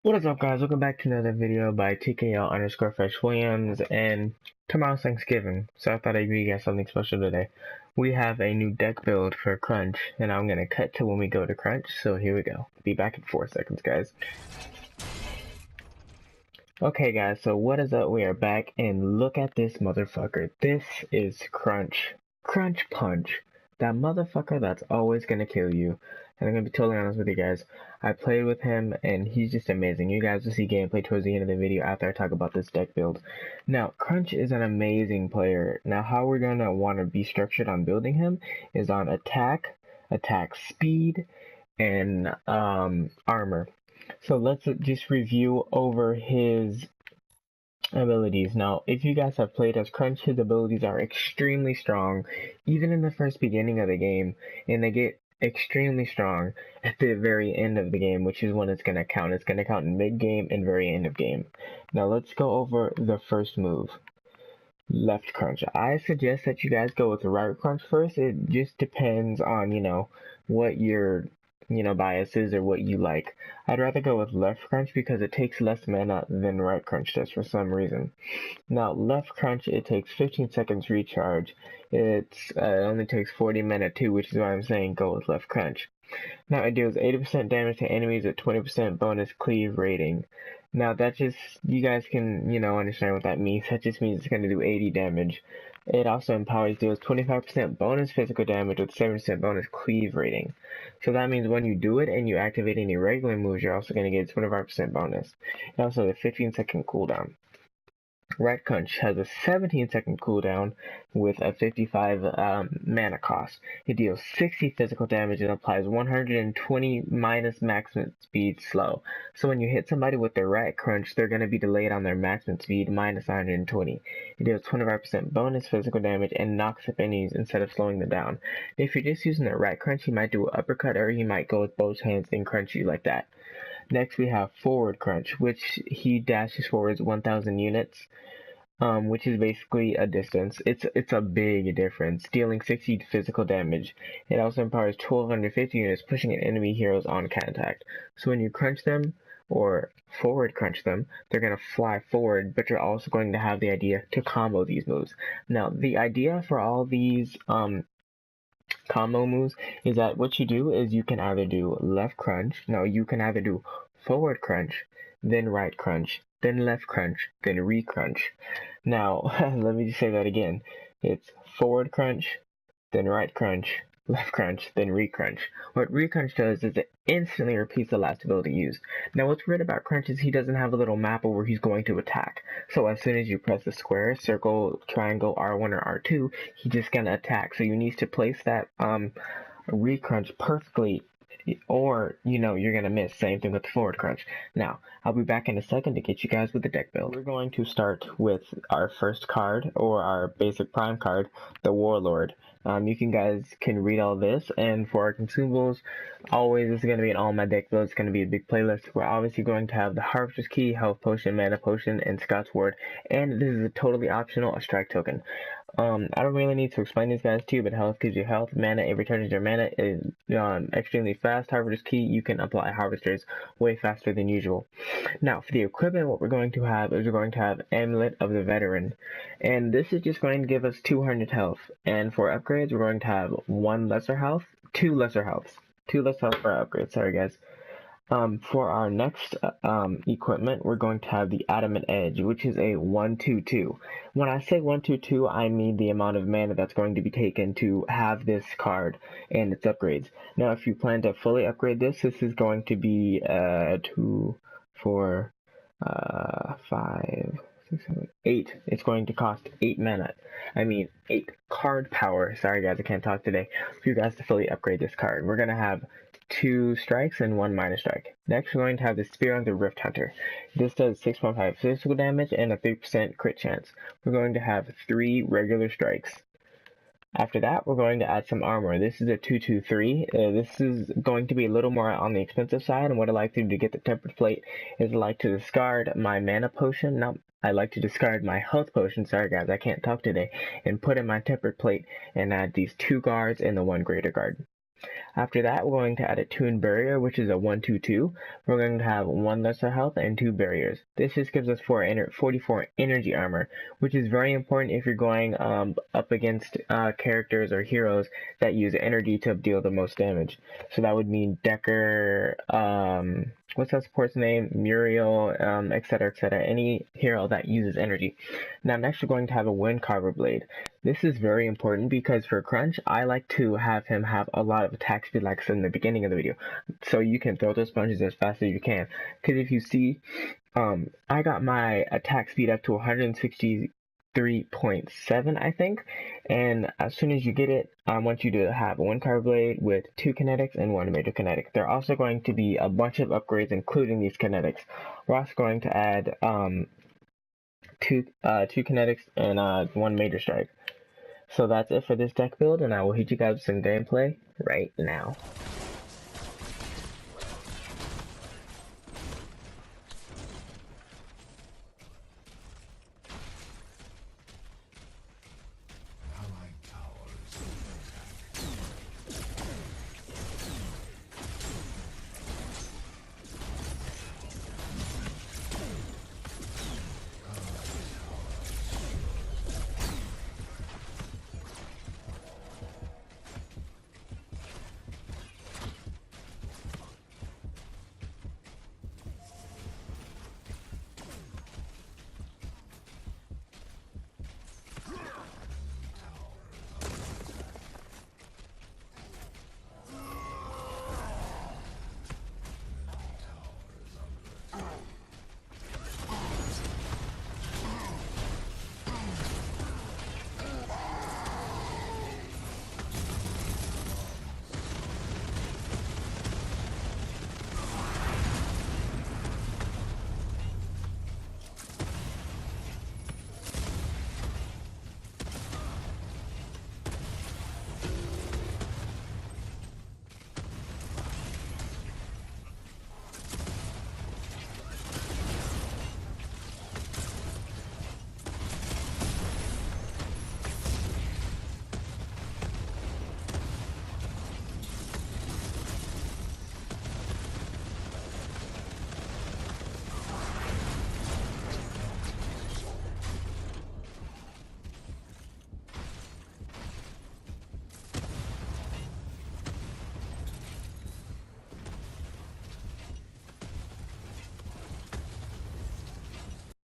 What is up, guys? Welcome back to another video by TKL_Fresh_Williams, and tomorrow's Thanksgiving, so I thought I'd give you guys something special today. We have a new deck build for Crunch, and I'm gonna cut to when we go to Crunch, so here we go. Be back in 4 seconds, guys. Okay, guys, so what is up? We are back, and look at this motherfucker. This is Crunch. Crunch Punch. That motherfucker that's always gonna kill you. And I'm gonna be totally honest with you guys. I played with him and he's just amazing. You guys will see gameplay towards the end of the video after I talk about this deck build. Now, Crunch is an amazing player. Now, how we're gonna want to be structured on building him is on attack speed, and armor. So let's just review over his abilities. Now, if you guys have played as Crunch, his abilities are extremely strong, even in the first beginning of the game, and they get extremely strong at the very end of the game, which is when it's going to count. It's going to count in mid-game and very end of game. Now, let's go over the first move. Left crunch. I suggest that you guys go with the right crunch first. It just depends on, what your biases or what you like. I'd rather go with left crunch because it takes less mana than right crunch does for some reason. Now, left crunch, it takes 15 seconds recharge. It only takes 40 mana too, which is why I'm saying go with left crunch. Now, it deals 80% damage to enemies with 20% bonus cleave rating. Now, that just, you guys can, understand what that means. That just means it's going to do 80 damage. It also empowers, deals 25% bonus physical damage with 7% bonus cleave rating. So that means when you do it and you activate any regular moves, you're also going to get 25% bonus. It also has a 15-second cooldown. Right Crunch has a 17-second cooldown with a 55 mana cost. It deals 60 physical damage and applies 120 minus maximum speed slow. So when you hit somebody with their Right Crunch, they're going to be delayed on their maximum speed minus 120. It deals 25% bonus physical damage and knocks up enemies instead of slowing them down. If you're just using the Right Crunch, you might do an uppercut, or you might go with both hands and crunch you like that. Next, we have Forward Crunch, which he dashes forwards 1,000 units, which is basically a distance. It's a big difference, dealing 60 physical damage. It also empowers 1,250 units, pushing an enemy heroes on contact. So when you crunch them, or forward crunch them, they're going to fly forward, but you're also going to have the idea to combo these moves. Now, the idea for all these combo moves is that what you do is you can either do left crunch, no, you can either do forward crunch, then right crunch, then left crunch, then re-crunch. Now, let me just say that again. It's forward crunch, then right crunch, left crunch, then re-crunch. What re-crunch does is it instantly repeats the last ability used. Now, what's weird about Crunch is he doesn't have a little map where he's going to attack. So as soon as you press the square, circle, triangle, R1 or R2, he's just gonna attack. So you need to place that re-crunch perfectly, or you're gonna miss. Same thing with the forward crunch. Now, I'll be back in a second to get you guys with the deck build. We're going to start with our first card, or our basic prime card, the Warlord. You guys can read all this, and for our consumables, always this is going to be in all my deck builds. It's going to be a big playlist. We're obviously going to have the Harvester's Key, Health Potion, Mana Potion, and Scout's Ward, and this is a totally optional, a strike token. I don't really need to explain these guys to you, but health gives you health. Mana, it returns your mana, is extremely fast. Harvester's Key, you can apply Harvesters way faster than usual. Now, for the equipment, what we're going to have is we're going to have Amulet of the Veteran, and this is just going to give us 200 health. And for upgrades, we're going to have two lesser healths for our upgrades. Sorry, guys. For our next equipment, we're going to have the Adamant Edge, which is a 1/2/2. When I say 1/2/2, I mean the amount of mana that's going to be taken to have this card and its upgrades. Now, if you plan to fully upgrade this is going to be 2, 4, 5, 6, 7, 8. It's going to cost 8 mana. I mean, 8 card power. Sorry, guys, I can't talk today. For you guys to fully upgrade this card, we're going to have 2 strikes and 1 minor strike. Next, we're going to have the Spear of the Rift Hunter. This does 6.5 physical damage and a 3% crit chance. We're going to have 3 regular strikes. After that, we're going to add some armor. This is a 223. This is going to be a little more on the expensive side, and what I like to do to get the tempered plate is I like to discard my mana potion. No, I like to discard my health potion. Sorry guys, I can't talk today. And put in my tempered plate and add these 2 guards and the 1 greater guard. After that, we're going to add a Toon Barrier, which is a 1/2/2. We're going to have 1 lesser health and 2 barriers. This just gives us 44 energy armor, which is very important if you're going up against characters or heroes that use energy to deal the most damage. So that would mean Decker, what's that support's name? Muriel, etc., etc. Any hero that uses energy. Now, next we're going to have a Windcarver Blade. This is very important because for Crunch, I like to have him have a lot of attack speed like I said in the beginning of the video. So you can throw those punches as fast as you can. Because if you see, I got my attack speed up to 163.7, I think. And as soon as you get it, I want you to have a Windcarver Blade with 2 kinetics and 1 major kinetic. There are also going to be a bunch of upgrades including these kinetics. We're also going to add two kinetics and 1 major strike. So that's it for this deck build, and I will hit you guys with some gameplay right now.